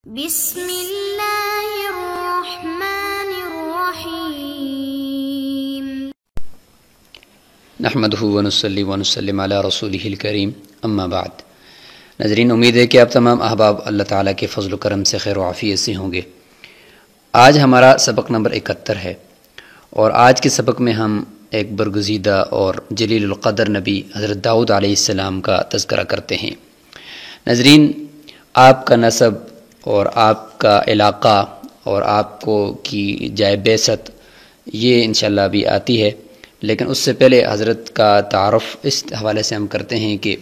بسم اللہ الرحمن الرحیم نحمدہ ونصلی ونسلم علی رسولہ الکریم اما بعد۔ ناظرین، امید ہے کہ آپ تمام احباب اللہ تعالیٰ کے فضل و کرم سے خیر و عافیت سے ہوں گے۔ آج ہمارا سبق نمبر 71 ہے، اور آج کے سبق میں ہم ایک برگزیدہ اور جلیل القدر نبی حضرت داؤد علیہ السلام کا تذکرہ کرتے ہیں۔ ناظرین، آپ کا نسب اور آپ کا علاقہ اور آپ کو کی جائے بعثت یہ انشاءاللہ ابھی آتی ہے، لیکن اس سے پہلے حضرت کا تعارف اس حوالے سے ہم کرتے ہیں کہ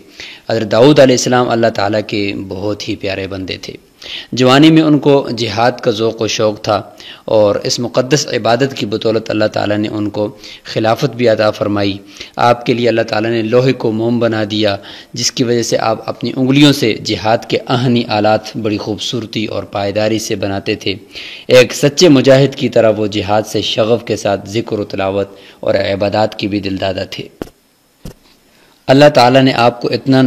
حضرت داؤد علیہ السلام اللہ تعالیٰ کے بہت ہی پیارے بندے تھے۔ جوانی میں ان کو جہاد کا ذوق و شوق تھا، اور اس مقدس عبادت کی بدولت اللہ تعالیٰ نے ان کو خلافت بھی عطا فرمائی۔ آپ کے لیے اللہ تعالیٰ نے لوہے کو موم بنا دیا، جس کی وجہ سے آپ اپنی انگلیوں سے جہاد کے اہنی آلات بڑی خوبصورتی اور پائیداری سے بناتے تھے۔ ایک سچے مجاہد کی طرح وہ جہاد سے شغف کے ساتھ ذکر و تلاوت اور عبادات کی بھی دلدادہ تھے۔ اللہ تعالیٰ نے آپ کو اتنا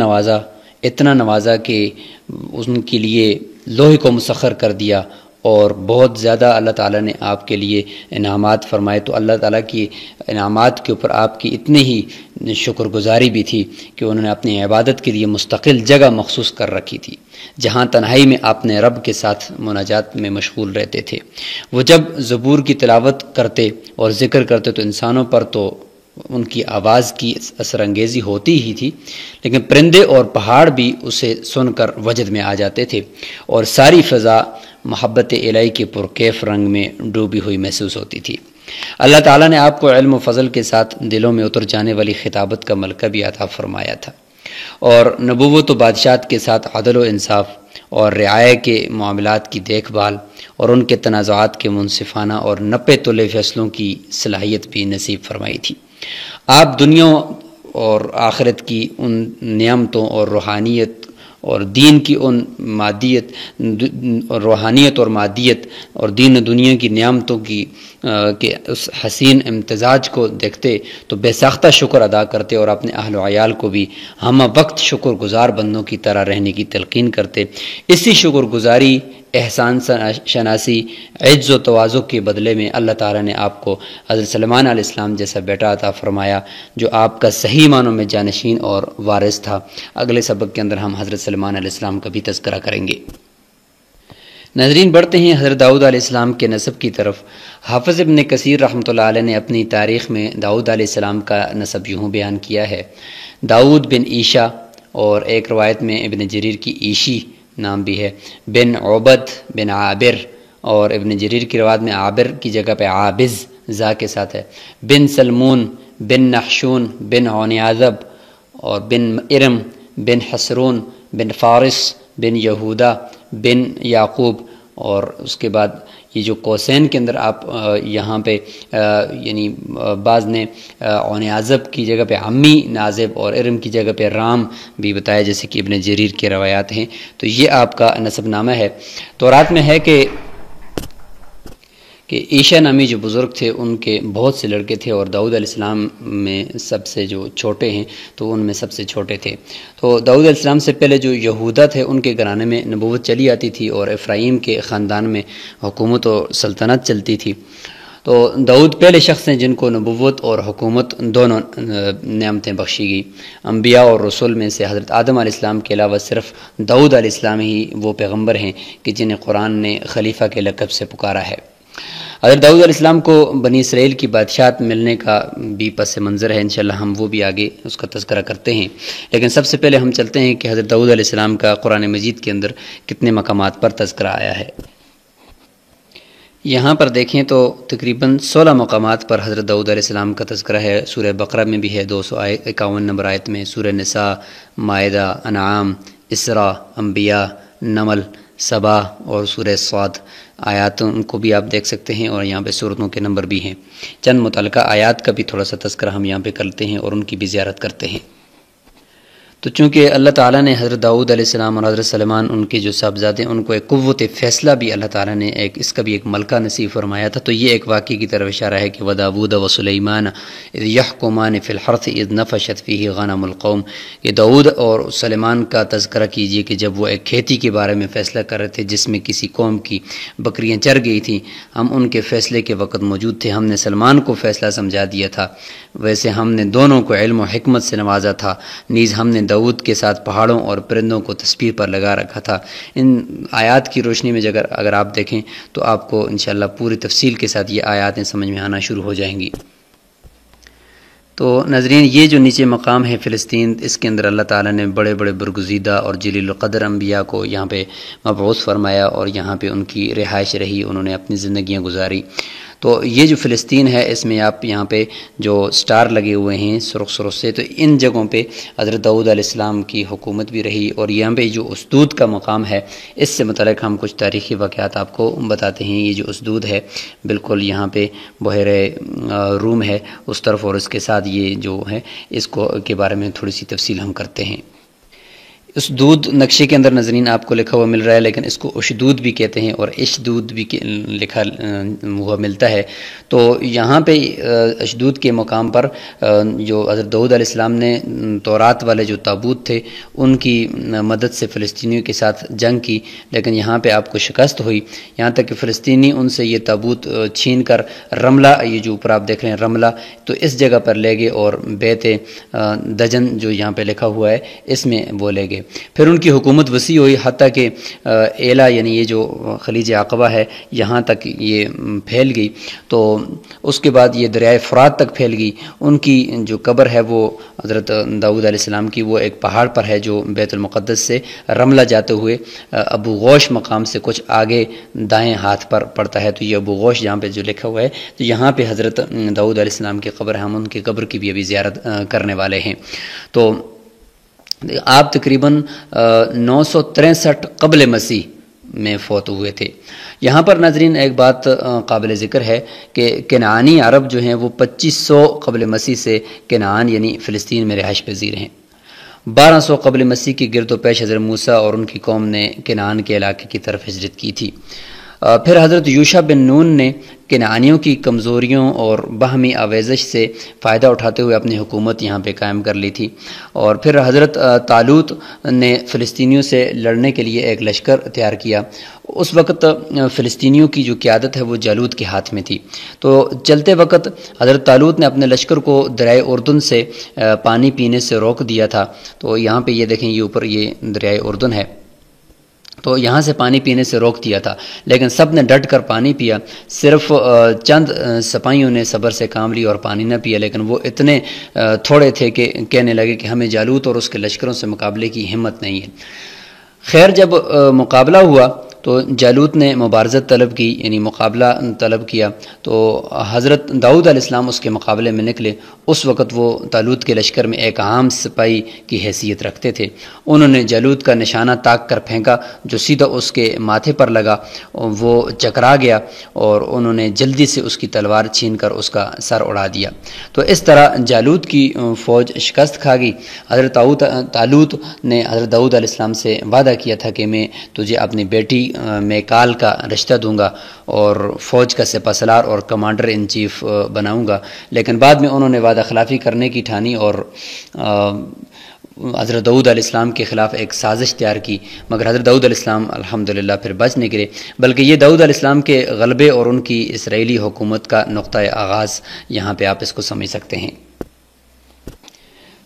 نوازا کہ ان کے لیے لوہے کو مسخر کر دیا، اور بہت زیادہ اللہ تعالیٰ نے آپ کے لیے انعامات فرمائے۔ تو اللہ تعالیٰ کی انعامات کے اوپر آپ کی اتنی ہی شکر گزاری بھی تھی کہ انہوں نے اپنی عبادت کے لیے مستقل جگہ مخصوص کر رکھی تھی، جہاں تنہائی میں آپ نے رب کے ساتھ مناجات میں مشغول رہتے تھے۔ وہ جب زبور کی تلاوت کرتے اور ذکر کرتے تو انسانوں پر تو ان کی آواز کی اثر انگیزی ہوتی ہی تھی، لیکن پرندے اور پہاڑ بھی اسے سن کر وجد میں آ جاتے تھے، اور ساری فضا محبت الہی کے پرکیف رنگ میں ڈوبی ہوئی محسوس ہوتی تھی۔ اللہ تعالیٰ نے آپ کو علم و فضل کے ساتھ دلوں میں اتر جانے والی خطابت کا ملکہ بھی عطا فرمایا تھا، اور نبوت و بادشاہت کے ساتھ عدل و انصاف اور رعایا کے معاملات کی دیکھ بھال اور ان کے تنازعات کے منصفانہ اور نپے تلے فیصلوں کی صلاحیت بھی نصیب فرمائی تھی۔ آپ دنیا اور آخرت کی ان نعمتوں اور روحانیت اور دین کی ان روحانیت اور مادیت اور دین و دنیا کی نعمتوں کی کہ اس حسین امتزاج کو دیکھتے تو بے ساختہ شکر ادا کرتے، اور اپنے اہل و عیال کو بھی ہم وقت شکر گزار بندوں کی طرح رہنے کی تلقین کرتے۔ اسی شکر گزاری، احسان شناسی، عجز و تواضع کے بدلے میں اللہ تعالیٰ نے آپ کو حضرت سلیمان علیہ السلام جیسا بیٹا عطا فرمایا، جو آپ کا صحیح معنوں میں جانشین اور وارث تھا۔ اگلے سبق کے اندر ہم حضرت سلیمان علیہ السلام کا بھی تذکرہ کریں گے۔ ناظرین، بڑھتے ہیں حضرت داؤد علیہ السلام کے نسب کی طرف۔ حافظ ابن کثیر رحمۃ اللہ علیہ نے اپنی تاریخ میں داؤد علیہ السلام کا نسب یوں بیان کیا ہے: داؤد بن عیشا، اور ایک روایت میں ابن جریر کی عیشی نام بھی ہے، بن عبد بن عابر، اور ابن جریر کی روایت میں عابر کی جگہ پہ عابز زا کے ساتھ ہے، بن سلمون بن نحشون بن عنیازب، اور بن ارم بن حسرون بن فارس بن یہودا بن یعقوب۔ اور اس کے بعد یہ جو قوسین کے اندر آپ یہاں پہ یعنی بعض نے عنیازب کی جگہ پہ عمی نازب اور ارم کی جگہ پہ رام بھی بتایا، جیسے کہ ابن جریر کے روایات ہیں۔ تو یہ آپ کا نسب نامہ ہے۔ تورات میں ہے کہ عیشا نامی جو بزرگ تھے ان کے بہت سے لڑکے تھے، اور داؤد علیہ السلام میں سب سے جو چھوٹے ہیں تو ان میں سب سے چھوٹے تھے۔ تو داؤد علیہ السلام سے پہلے جو یہودا تھے ان کے گھرانے میں نبوت چلی آتی تھی، اور افرایم کے خاندان میں حکومت و سلطنت چلتی تھی۔ تو داؤد پہلے شخص ہیں جن کو نبوت اور حکومت دونوں نعمتیں بخشی گئی۔ انبیاء اور رسول میں سے حضرت آدم علیہ السلام کے علاوہ صرف داؤد علیہ السلام ہی وہ پیغمبر ہیں کہ جنہیں قرآن نے خلیفہ کے لقب سے پکارا ہے۔ حضرت داؤد علیہ السلام کو بنی اسرائیل کی بادشاہت ملنے کا بھی پس منظر ہے، انشاءاللہ ہم وہ بھی آگے اس کا تذکرہ کرتے ہیں، لیکن سب سے پہلے ہم چلتے ہیں کہ حضرت داؤد علیہ السلام کا قرآن مجید کے اندر کتنے مقامات پر تذکرہ آیا ہے۔ یہاں پر دیکھیں تو تقریباً 16 مقامات پر حضرت داؤد علیہ السلام کا تذکرہ ہے۔ سورہ بقرہ میں بھی ہے 251 نمبر آیت میں، سورہ نساء، مائدہ، انعام، اسراء، انبیاء، نمل، سبا اور سورہ صاد آیاتوں کو بھی آپ دیکھ سکتے ہیں، اور یہاں پہ سورتوں کے نمبر بھی ہیں۔ چند متعلقہ آیات کا بھی تھوڑا سا تذکرہ ہم یہاں پہ کرتے ہیں اور ان کی بھی زیارت کرتے ہیں۔ تو چونکہ اللہ تعالیٰ نے حضرت داؤد علیہ السلام اور حضرت سلیمان ان کے جو صاحبزادے ان کو ایک قوت فیصلہ بھی اللہ تعالیٰ نے اس کا بھی ایک ملکہ نصیب فرمایا تھا، تو یہ ایک واقعے کی طرف اشارہ ہے کہ وَدَاوُودَ وَسُلَيْمَانَ اِذْ يَحْكُمَانِ فِي الْحَرْثِ اِذْ نَفَشَتْ فِيهِ غَنَمُ الْقَوْمِ، یہ داؤد اور سلیمان کا تذکرہ کیجئے کہ جب وہ ایک کھیتی کے بارے میں فیصلہ کر رہے تھے جس میں کسی قوم کی بکریاں چر گئی تھیں، ہم ان کے فیصلے کے وقت موجود تھے، ہم نے سلمان کو فیصلہ سمجھا دیا تھا، ویسے ہم نے دونوں کو علم و حکمت سے نوازا تھا، نیز ہم نے داؤد کے ساتھ پہاڑوں اور پرندوں کو تسبیح پر لگا رکھا تھا۔ ان آیات کی روشنی میں اگر آپ دیکھیں تو آپ کو انشاءاللہ پوری تفصیل کے ساتھ یہ آیاتیں سمجھ میں آنا شروع ہو جائیں گی۔ تو ناظرین، یہ جو نیچے مقام ہے فلسطین، اس کے اندر اللہ تعالیٰ نے بڑے بڑے برگزیدہ اور جلیل القدر انبیاء کو یہاں پہ مبعوث فرمایا اور یہاں پہ ان کی رہائش رہی، انہوں نے اپنی زندگیاں گزاری۔ تو یہ جو فلسطین ہے اس میں آپ یہاں پہ جو سٹار لگے ہوئے ہیں سرخ سرخ سے، تو ان جگہوں پہ حضرت داؤد علیہ السلام کی حکومت بھی رہی، اور یہاں پہ جو اسدود کا مقام ہے اس سے متعلق ہم کچھ تاریخی واقعات آپ کو بتاتے ہیں۔ یہ جو اسدود ہے بالکل یہاں پہ بحیر روم ہے اس طرف، اور اس کے ساتھ یہ جو ہے اس کو کے بارے میں تھوڑی سی تفصیل ہم کرتے ہیں۔ اسدود نقشے کے اندر ناظرین آپ کو لکھا ہوا مل رہا ہے، لیکن اس کو اشدود بھی کہتے ہیں اور اشدود بھی لکھا ہوا ملتا ہے۔ تو یہاں پہ اشدود کے مقام پر جو حضرت داؤد علیہ السلام نے تورات والے جو تابوت تھے ان کی مدد سے فلسطینیوں کے ساتھ جنگ کی، لیکن یہاں پہ آپ کو شکست ہوئی، یہاں تک کہ فلسطینی ان سے یہ تابوت چھین کر رملہ، یہ جو اوپر آپ دیکھ رہے ہیں رملہ، تو اس جگہ پر لے گئے اور بیت دجن جو یہاں پہ لکھا ہوا ہے اس میں وہ لے گئے۔ پھر ان کی حکومت وسیع ہوئی، حتیٰ کہ ایلا یعنی یہ جو خلیج عقبہ ہے یہاں تک یہ پھیل گئی، تو اس کے بعد یہ دریائے فرات تک پھیل گئی۔ ان کی جو قبر ہے وہ حضرت داؤد علیہ السلام کی وہ ایک پہاڑ پر ہے جو بیت المقدس سے رملہ جاتے ہوئے ابو غوش مقام سے کچھ آگے دائیں ہاتھ پر پڑتا ہے، تو یہ ابو غوش جہاں پہ جو لکھا ہوا ہے، تو یہاں پہ حضرت داؤد علیہ السلام کی قبر ہے، ہم ان کی قبر کی بھی ابھی زیارت کرنے والے ہیں۔ تو آپ تقریباً 963 قبل مسیح میں فوت ہوئے تھے۔ یہاں پر ناظرین ایک بات قابل ذکر ہے کہ کنعانی عرب جو ہیں وہ 2500 قبل مسیح سے کنعان یعنی فلسطین میں رہائش پذیر ہیں۔ 1200 قبل مسیح کی گرد و پیش حضرت موسیٰ اور ان کی قوم نے کنعان کے علاقے کی طرف ہجرت کی تھی۔ پھر حضرت یوشع بن نون نے کنعانیوں کی کمزوریوں اور باہمی آویزش سے فائدہ اٹھاتے ہوئے اپنی حکومت یہاں پہ قائم کر لی تھی، اور پھر حضرت طالوت نے فلسطینیوں سے لڑنے کے لیے ایک لشکر تیار کیا۔ اس وقت فلسطینیوں کی جو قیادت ہے وہ جالوت کے ہاتھ میں تھی، تو چلتے وقت حضرت طالوت نے اپنے لشکر کو دریائے اردن سے پانی پینے سے روک دیا تھا۔ تو یہاں پہ یہ دیکھیں، یہ اوپر یہ دریائے اردن ہے، تو یہاں سے پانی پینے سے روک دیا تھا، لیکن سب نے ڈٹ کر پانی پیا۔ صرف چند سپاہیوں نے صبر سے کام لی اور پانی نہ پیا، لیکن وہ اتنے تھوڑے تھے کہ کہنے لگے کہ ہمیں جالوت اور اس کے لشکروں سے مقابلے کی ہمت نہیں ہے۔ خیر جب مقابلہ ہوا تو جالوت نے مبارزت طلب کی، یعنی مقابلہ طلب کیا، تو حضرت داؤد علیہ السلام اس کے مقابلے میں نکلے۔ اس وقت وہ طالوت کے لشکر میں ایک عام سپاہی کی حیثیت رکھتے تھے۔ انہوں نے جالوت کا نشانہ تاک کر پھینکا جو سیدھا اس کے ماتھے پر لگا، وہ چکرا گیا اور انہوں نے جلدی سے اس کی تلوار چھین کر اس کا سر اڑا دیا۔ تو اس طرح جالوت کی فوج شکست کھا گئی۔ حضرت طالوت نے حضرت داؤد علیہ السلام سے وعدہ کیا تھا کہ میں تجھے اپنی بیٹی میکال کا رشتہ دوں گا اور فوج کا سپہ سالار اور کمانڈر ان چیف بناؤں گا، لیکن بعد میں انہوں نے وعدہ خلافی کرنے کی ٹھانی اور حضرت داؤد علیہ السلام کے خلاف ایک سازش تیار کی، مگر حضرت داؤد علیہ السلام الحمدللہ پھر بچ نکلے، بلکہ یہ داؤد علیہ السلام کے غلبے اور ان کی اسرائیلی حکومت کا نقطہ آغاز یہاں پہ آپ اس کو سمجھ سکتے ہیں۔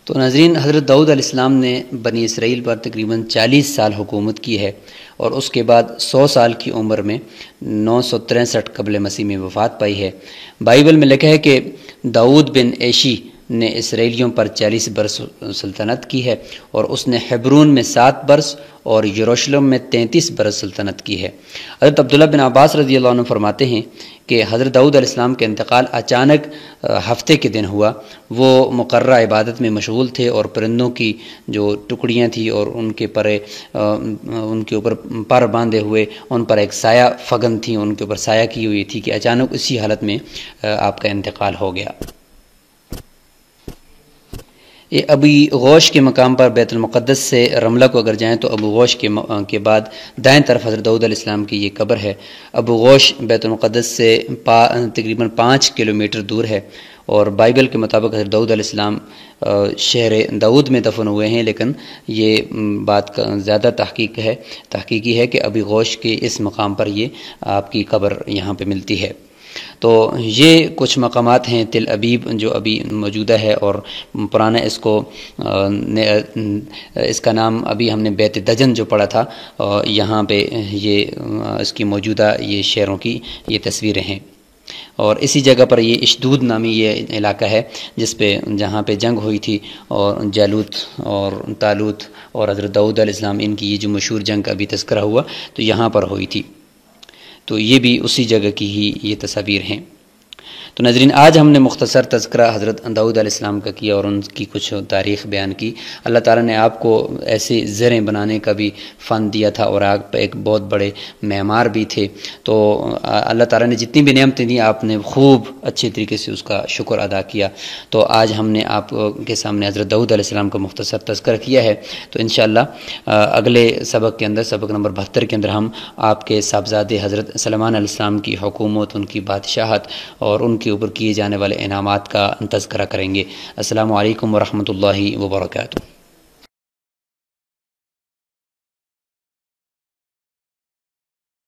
تو ناظرین، حضرت داؤد علیہ السلام نے بنی اسرائیل پر تقریباً 40 سال حکومت کی ہے، اور اس کے بعد 100 سال کی عمر میں 963 قبل مسیح میں وفات پائی ہے۔ بائبل میں لکھا ہے کہ داؤد بن عیشی نے اسرائیلیوں پر 40 برس سلطنت کی ہے، اور اس نے حبرون میں 7 برس اور یروشلم میں 33 برس سلطنت کی ہے۔ حضرت عبداللہ بن عباس رضی اللہ عنہ فرماتے ہیں کہ حضرت داؤد علیہ السلام کا انتقال اچانک ہفتے کے دن ہوا۔ وہ مقررہ عبادت میں مشغول تھے اور پرندوں کی جو ٹکڑیاں تھیں اور ان کے اوپر پر باندھے ہوئے ان پر ایک سایہ فگن تھی، ان کے اوپر سایہ کی ہوئی تھی کہ اچانک اسی حالت میں آپ کا انتقال ہو گیا۔ یہ ابی غوش کے مقام پر بیت المقدس سے رملہ کو اگر جائیں تو ابو غوش کے بعد دائیں طرف حضرت داؤد علیہ السلام کی یہ قبر ہے۔ ابو غوش بیت المقدس سے تقریباً 5 کلومیٹر دور ہے، اور بائبل کے مطابق حضرت داؤد علیہ السلام شہر داؤد میں دفن ہوئے ہیں، لیکن یہ بات کا زیادہ تحقیقی ہے کہ ابی غوش کے اس مقام پر یہ آپ کی قبر یہاں پہ ملتی ہے۔ تو یہ کچھ مقامات ہیں تل ابیب جو ابھی موجودہ ہے، اور پرانا اس کا نام ابھی ہم نے بیت دجن جو پڑھا تھا، یہاں پہ یہ اس کی موجودہ یہ شہروں کی یہ تصویریں ہیں۔ اور اسی جگہ پر یہ اشدود نامی یہ علاقہ ہے جہاں پہ جنگ ہوئی تھی، اور جالوت اور طالوت اور حضرت داؤد علیہ السلام ان کی یہ جو مشہور جنگ کا بھی تذکرہ ہوا تو یہاں پر ہوئی تھی، تو یہ بھی اسی جگہ کی ہی یہ تصاویر ہیں۔ تو ناظرین، آج ہم نے مختصر تذکرہ حضرت داؤد علیہ السلام کا کیا اور ان کی کچھ تاریخ بیان کی۔ اللہ تعالیٰ نے آپ کو ایسے زریں بنانے کا بھی فن دیا تھا، اور آپ ایک بہت بڑے معمار بھی تھے، تو اللہ تعالیٰ نے جتنی بھی نعمتیں دیں آپ نے خوب اچھے طریقے سے اس کا شکر ادا کیا۔ تو آج ہم نے آپ کے سامنے حضرت داؤد علیہ السلام کا مختصر تذکرہ کیا ہے، تو انشاءاللہ اگلے سبق کے اندر، سبق نمبر 72 کے اندر، ہم آپ کے صاحبزادے حضرت سلیمان علیہ السلام کی حکومت، ان کی بادشاہت اور ان کے اوپر کیے جانے والے انعامات کا تذکرہ کریں گے۔ السلام علیکم ورحمۃ اللہ وبرکاتہ۔